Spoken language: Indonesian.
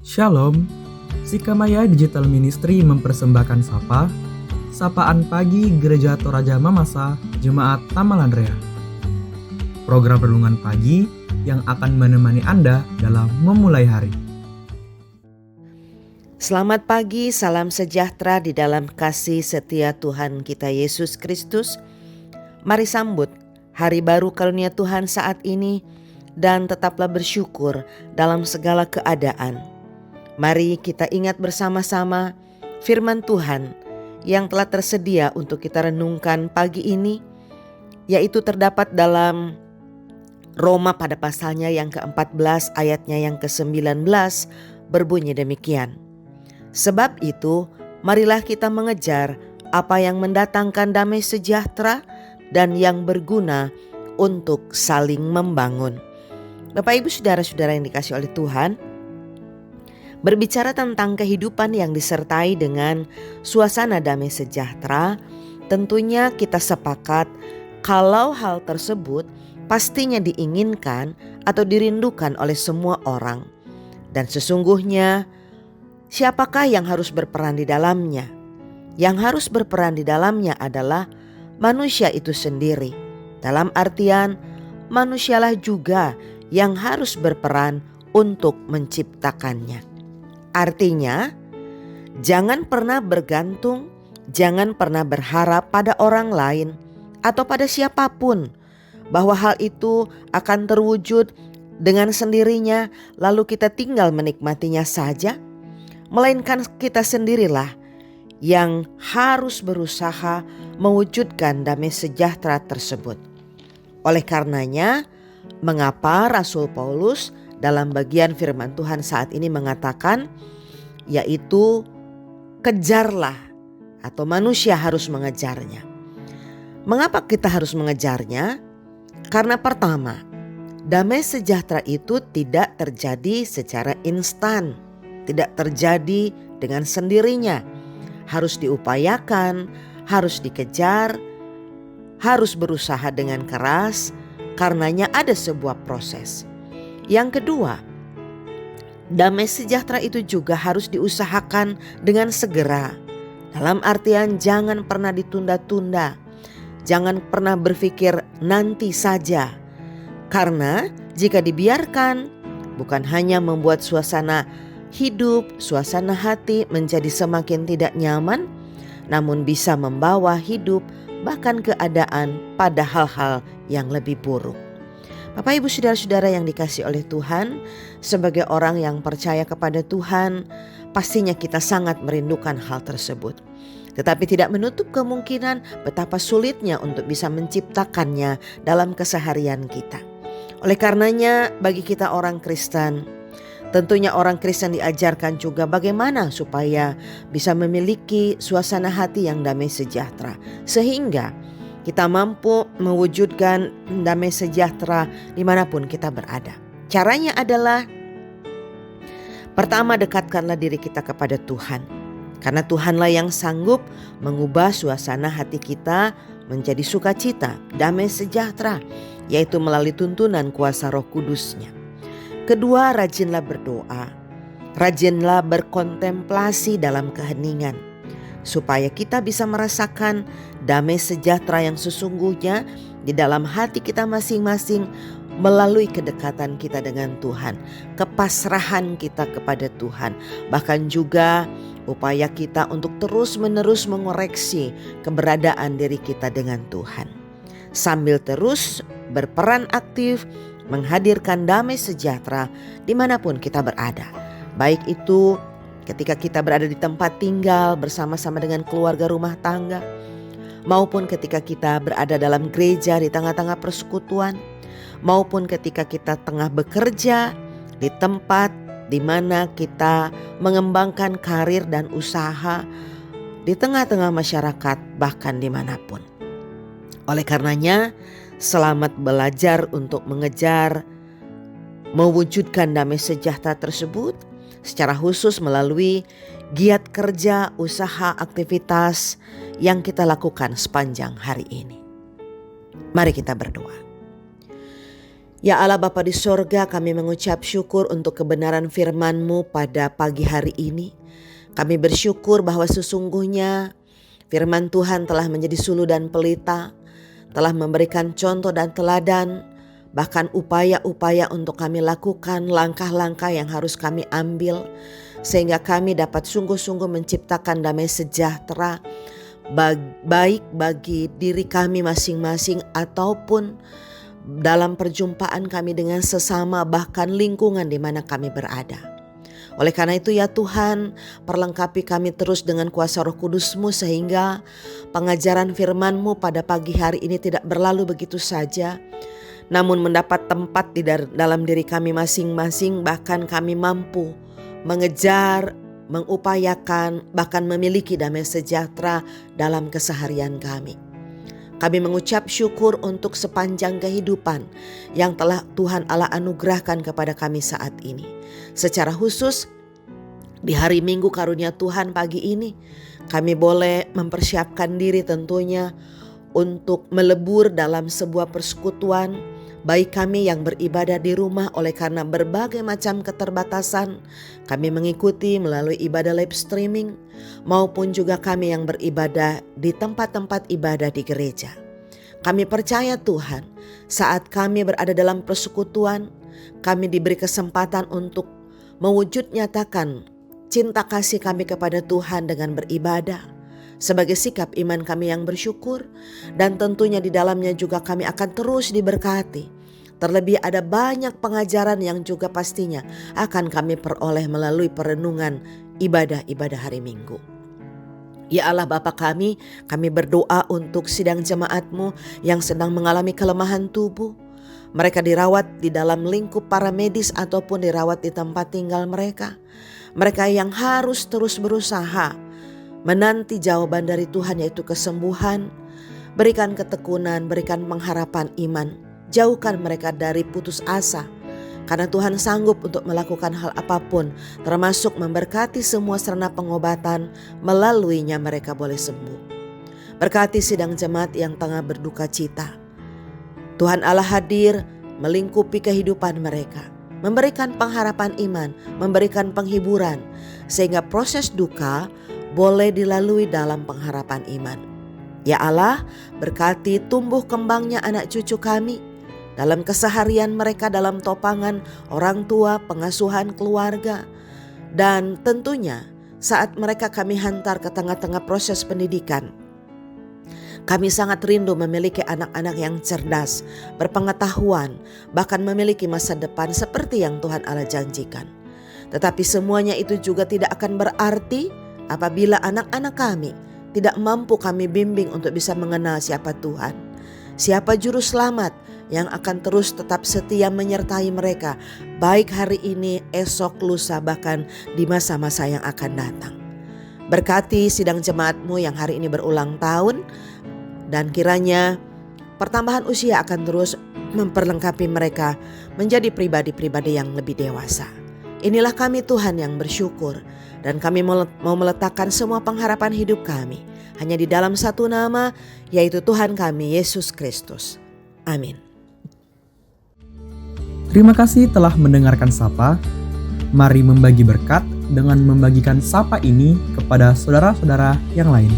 Shalom, Sikamaya Digital Ministry mempersembahkan Sapaan Pagi Gereja Toraja Mamasa Jemaat Tamalandrea. Program renungan pagi yang akan menemani Anda dalam memulai hari. Selamat pagi, salam sejahtera di dalam kasih setia Tuhan kita Yesus Kristus. Mari sambut hari baru karunia Tuhan saat ini dan tetaplah bersyukur dalam segala keadaan. Mari kita ingat bersama-sama firman Tuhan yang telah tersedia untuk kita renungkan pagi ini, yaitu terdapat dalam Roma pada pasalnya yang ke-14 ayatnya yang ke-19 berbunyi demikian. Sebab itu, marilah kita mengejar apa yang mendatangkan damai sejahtera dan yang berguna untuk saling membangun. Bapak Ibu Saudara-saudara yang dikasihi oleh Tuhan, berbicara tentang kehidupan yang disertai dengan suasana damai sejahtera, tentunya kita sepakat kalau hal tersebut pastinya diinginkan atau dirindukan oleh semua orang. Dan sesungguhnya, siapakah yang harus berperan di dalamnya? Yang harus berperan di dalamnya adalah manusia itu sendiri. Dalam artian, manusialah juga yang harus berperan untuk menciptakannya. Artinya, jangan pernah bergantung, jangan pernah berharap pada orang lain atau pada siapapun bahwa hal itu akan terwujud dengan sendirinya lalu kita tinggal menikmatinya saja. Melainkan kita sendirilah yang harus berusaha mewujudkan damai sejahtera tersebut. Oleh karenanya, mengapa Rasul Paulus dalam bagian firman Tuhan saat ini mengatakan, yaitu kejarlah atau manusia harus mengejarnya. Mengapa kita harus mengejarnya? Karena pertama, damai sejahtera itu tidak terjadi secara instan. Tidak terjadi dengan sendirinya. Harus diupayakan, harus dikejar, harus berusaha dengan keras, karenanya ada sebuah proses. Yang kedua, damai sejahtera itu juga harus diusahakan dengan segera. Dalam artian jangan pernah ditunda-tunda, jangan pernah berpikir nanti saja. Karena jika dibiarkan, bukan hanya membuat suasana hidup, suasana hati menjadi semakin tidak nyaman, namun bisa membawa hidup bahkan keadaan pada hal-hal yang lebih buruk. Bapak Ibu Saudara-saudara yang dikasihi oleh Tuhan, sebagai orang yang percaya kepada Tuhan, pastinya kita sangat merindukan hal tersebut. Tetapi tidak menutup kemungkinan betapa sulitnya untuk bisa menciptakannya dalam keseharian kita. Oleh karenanya bagi kita orang Kristen, tentunya orang Kristen diajarkan juga bagaimana supaya bisa memiliki suasana hati yang damai sejahtera. Sehingga kita mampu mewujudkan damai sejahtera dimanapun kita berada. Caranya adalah, pertama, dekatkanlah diri kita kepada Tuhan. Karena Tuhanlah yang sanggup mengubah suasana hati kita menjadi sukacita, damai sejahtera, yaitu melalui tuntunan kuasa Roh Kudus-Nya. Kedua, rajinlah berdoa, rajinlah berkontemplasi dalam keheningan, supaya kita bisa merasakan damai sejahtera yang sesungguhnya di dalam hati kita masing-masing melalui kedekatan kita dengan Tuhan, kepasrahan kita kepada Tuhan, bahkan juga upaya kita untuk terus-menerus mengoreksi keberadaan diri kita dengan Tuhan, sambil terus berperan aktif menghadirkan damai sejahtera dimanapun kita berada. Baik itu ketika kita berada di tempat tinggal bersama-sama dengan keluarga rumah tangga, maupun ketika kita berada dalam gereja di tengah-tengah persekutuan, maupun ketika kita tengah bekerja di tempat di mana kita mengembangkan karir dan usaha, di tengah-tengah masyarakat, bahkan dimanapun. Oleh karenanya, selamat belajar untuk mengejar mewujudkan damai sejahtera tersebut secara khusus melalui giat kerja, usaha, aktivitas yang kita lakukan sepanjang hari ini. Mari kita berdoa. Ya Allah Bapa di sorga, kami mengucap syukur untuk kebenaran firman-Mu pada pagi hari ini. Kami bersyukur bahwa sesungguhnya firman Tuhan telah menjadi sulu dan pelita, telah memberikan contoh dan teladan, bahkan upaya-upaya untuk kami lakukan, langkah-langkah yang harus kami ambil, sehingga kami dapat sungguh-sungguh menciptakan damai sejahtera, baik bagi diri kami masing-masing ataupun dalam perjumpaan kami dengan sesama, bahkan lingkungan di mana kami berada. Oleh karena itu ya Tuhan, perlengkapi kami terus dengan kuasa Roh Kudus-Mu sehingga pengajaran firman-Mu pada pagi hari ini tidak berlalu begitu saja, namun mendapat tempat di dalam diri kami masing-masing, bahkan kami mampu mengejar, mengupayakan, bahkan memiliki damai sejahtera dalam keseharian kami. Kami mengucap syukur untuk sepanjang kehidupan yang telah Tuhan Allah anugerahkan kepada kami saat ini. Secara khusus di hari Minggu karunia Tuhan pagi ini, kami boleh mempersiapkan diri tentunya untuk melebur dalam sebuah persekutuan, baik kami yang beribadah di rumah oleh karena berbagai macam keterbatasan, kami mengikuti melalui ibadah live streaming, maupun juga kami yang beribadah di tempat-tempat ibadah di gereja. Kami percaya Tuhan, saat kami berada dalam persekutuan, kami diberi kesempatan untuk mewujud nyatakan cinta kasih kami kepada Tuhan dengan beribadah, sebagai sikap iman kami yang bersyukur, dan tentunya di dalamnya juga kami akan terus diberkati. Terlebih ada banyak pengajaran yang juga pastinya akan kami peroleh melalui perenungan ibadah-ibadah hari Minggu. Ya Allah Bapa kami berdoa untuk sidang jemaat-Mu yang sedang mengalami kelemahan tubuh. Mereka dirawat di dalam lingkup para medis ataupun dirawat di tempat tinggal mereka. Mereka yang harus terus berusaha menanti jawaban dari Tuhan, yaitu kesembuhan. Berikan ketekunan, berikan pengharapan iman. Jauhkan mereka dari putus asa, karena Tuhan sanggup untuk melakukan hal apapun, termasuk memberkati semua sarana pengobatan, melaluinya mereka boleh sembuh. Berkati sidang jemaat yang tengah berduka cita. Tuhan Allah hadir melingkupi kehidupan mereka, memberikan pengharapan iman, memberikan penghiburan, sehingga proses duka boleh dilalui dalam pengharapan iman. Ya Allah, berkati tumbuh kembangnya anak cucu kami, dalam keseharian mereka, dalam topangan orang tua, pengasuhan keluarga. Dan tentunya saat mereka kami hantar ke tengah-tengah proses pendidikan, kami sangat rindu memiliki anak-anak yang cerdas, berpengetahuan, bahkan memiliki masa depan seperti yang Tuhan Allah janjikan. Tetapi semuanya itu juga tidak akan berarti apabila anak-anak kami tidak mampu kami bimbing untuk bisa mengenal siapa Tuhan, siapa juru selamat yang akan terus tetap setia menyertai mereka, baik hari ini, esok, lusa, bahkan di masa-masa yang akan datang. Berkati sidang jemaat-Mu yang hari ini berulang tahun, dan kiranya pertambahan usia akan terus memperlengkapi mereka menjadi pribadi-pribadi yang lebih dewasa. Inilah kami Tuhan yang bersyukur, dan kami mau meletakkan semua pengharapan hidup kami hanya di dalam satu nama, yaitu Tuhan kami Yesus Kristus. Amin. Terima kasih telah mendengarkan Sapa. Mari membagi berkat dengan membagikan Sapa ini kepada saudara-saudara yang lain.